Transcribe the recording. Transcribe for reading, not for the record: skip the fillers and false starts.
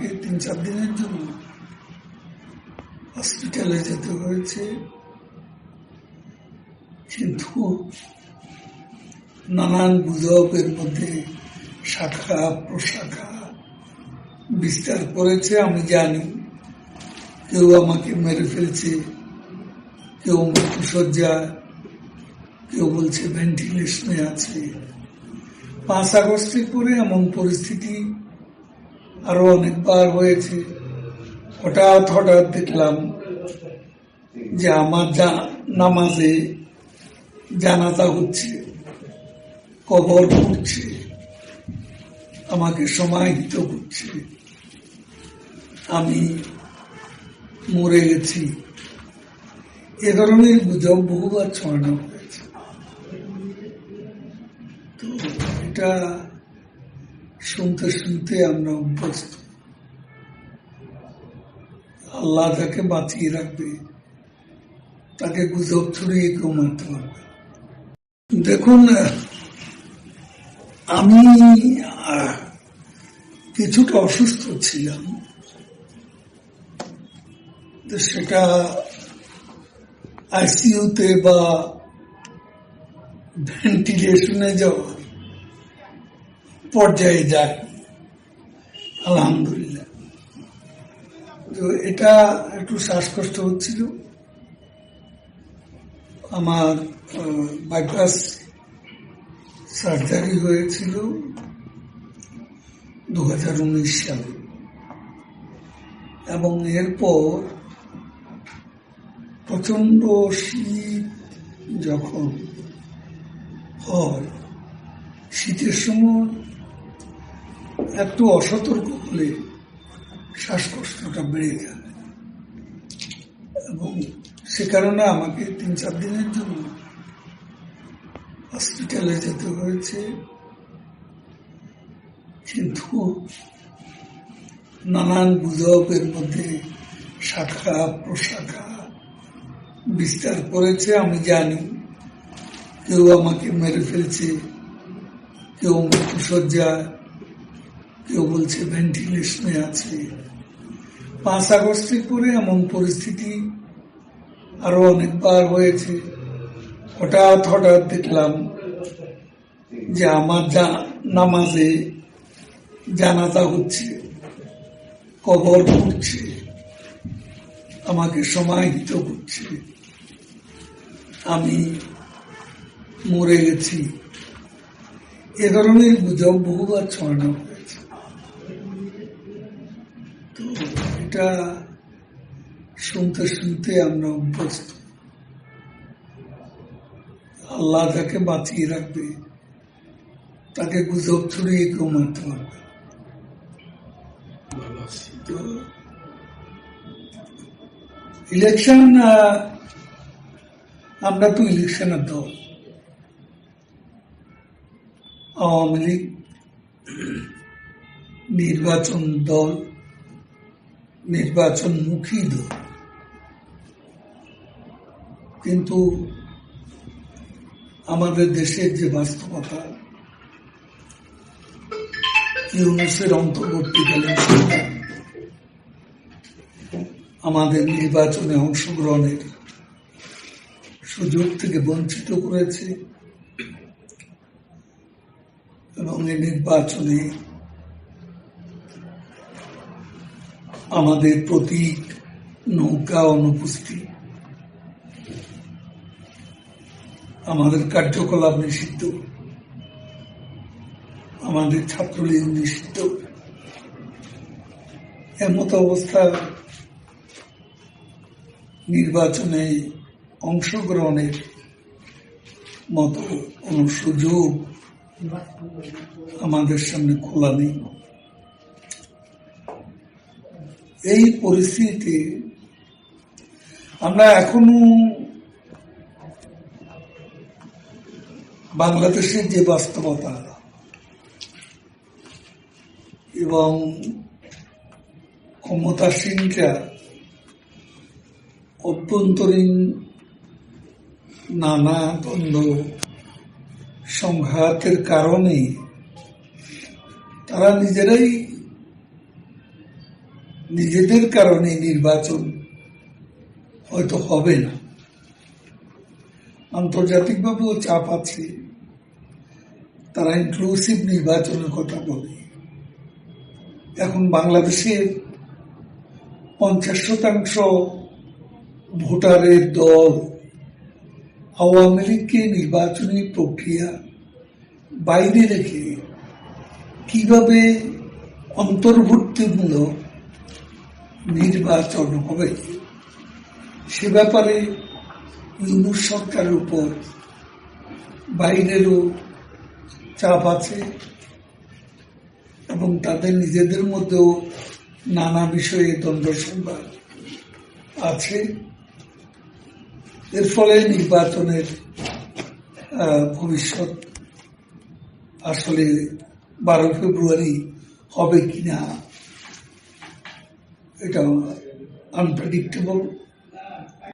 আমাকে 3-4 দিনের জন্য হসপিটালে যেতে হয়েছে, কিন্তু নানান গুজবের মধ্যে শাখা প্রশাখা বিস্তার করেছে। আমি জানি কেউ আমাকে মেরে ফেলছে, কেউ মৃত্যুশয্যা, কেউ বলছে ভেন্টিলেশনে আছে। 5 আগস্টের পরে এমন পরিস্থিতি আরো অনেকবার হয়েছে। হঠাৎ হঠাৎ দেখলাম যে আমার নামাজে জানাজা হচ্ছে, কবর করছে, আমাকে সমাহিত করছে, আমি মরে গেছি। এ ধরনের গুজব বহুবার ছড়ানো হয়েছে। তো এটা শুনতে শুনতে আমরা অভ্যস্ত। আল্লাহ তাকে বাঁচিয়ে রাখবে, তাকে গুজব ছড়িয়ে কেউ মারতে পারবে। দেখুন, আমি কিছুটা অসুস্থ ছিলাম, তো সেটা আইসিইউতে বা ভেন্টিলেশনে যাওয়ার পর্যায়ে যায়, আলহামদুলিল্লাহ। তো এটা একটু শ্বাসকষ্ট হচ্ছিল। আমার বাইপাস সার্জারি হয়েছিল 2019 সালে, এবং এরপর প্রচন্ড শীত যখন হয়, শীতের সময় একটু অসতর্ক হলে শ্বাসকষ্টটা বেড়ে যায়, এবং সে কারণে আমাকে 3-4 দিনের জন্য হসপিটালে যেতে হয়েছে। কিন্তু নানান গুজবের মধ্যে শাখা প্রশাখা বিস্তার করেছে। আমি জানি কেউ আমাকে মেরে ফেলছে, কেউ মৃত্যুশয্যা, কেউ বলছে ভেন্টিলেশনে আছে। 5 আগস্টের পরে এমন পরিস্থিতি আরো অনেকবার হয়েছে। হঠাৎ হঠাৎ দেখলাম যে আমার নামাজে জানাজা হচ্ছে, কবর করছে, আমাকে সমাহিত করছে, আমি মরে গেছি। এ ধরনের গুজব বহুবার ছড়ানো হয়েছে। তো এটা শুনতে শুনতে আমরা অভ্যস্ত। আল্লাহ তাকে বাঁচিয়ে রাখবে, তাকে গুজব ছড়িয়ে কেউ মারতে পারবে। তো ইলেকশন, আমরা তো ইলেকশনের দল, আওয়ামী লীগ নির্বাচন দল, নির্বাচনমুখী দল, কিন্তু আমাদের দেশের যে বাস্তবতা, ইউনূসের অন্তর্বর্তীকালীন সরকার আমাদের নির্বাচনে অংশগ্রহণের সুযোগ থেকে বঞ্চিত করেছে, এবং এই নির্বাচনে আমাদের প্রতীক নৌকা অনুপস্থিত, আমাদের কার্যকলাপ নিষিদ্ধ, আমাদের ছাত্রলীগ নিষিদ্ধ। এমত অবস্থা নির্বাচনে অংশগ্রহণের মতো কোন সুযোগ আমাদের সামনে খোলা নেই। এই পরিস্থিতিতে আমরা এখনো বাংলাদেশের যে বাস্তবতা এবং ক্ষমতাসীনরা অভ্যন্তরীণ নানা দ্বন্দ্ব সংঘাতের কারণে তারা নিজেরাই নিজেদের কারণে নির্বাচন হয়তো হবে না, আন্তর্জাতিকভাবেও চাপ আছে, তারা ইনক্লুসিভ নির্বাচনের কথা বলে। এখন বাংলাদেশের 50% ভোটারের দল আওয়ামী লীগকে নির্বাচনী প্রক্রিয়া বাইরে রেখে কিভাবে অন্তর্ভুক্তিমূলক নির্বাচন হবে সে ব্যাপারে ইউনূস সরকারের উপর বাইরেরও চাপ আছে এবং তাদের নিজেদের মধ্যেও নানা বিষয়ে দ্বন্দ্ব সংবাদ আছে। এর ফলে নির্বাচনের ভবিষ্যৎ আসলে 12 ফেব্রুয়ারি হবে কিনা এটা আনপ্রেডিক্টেবল।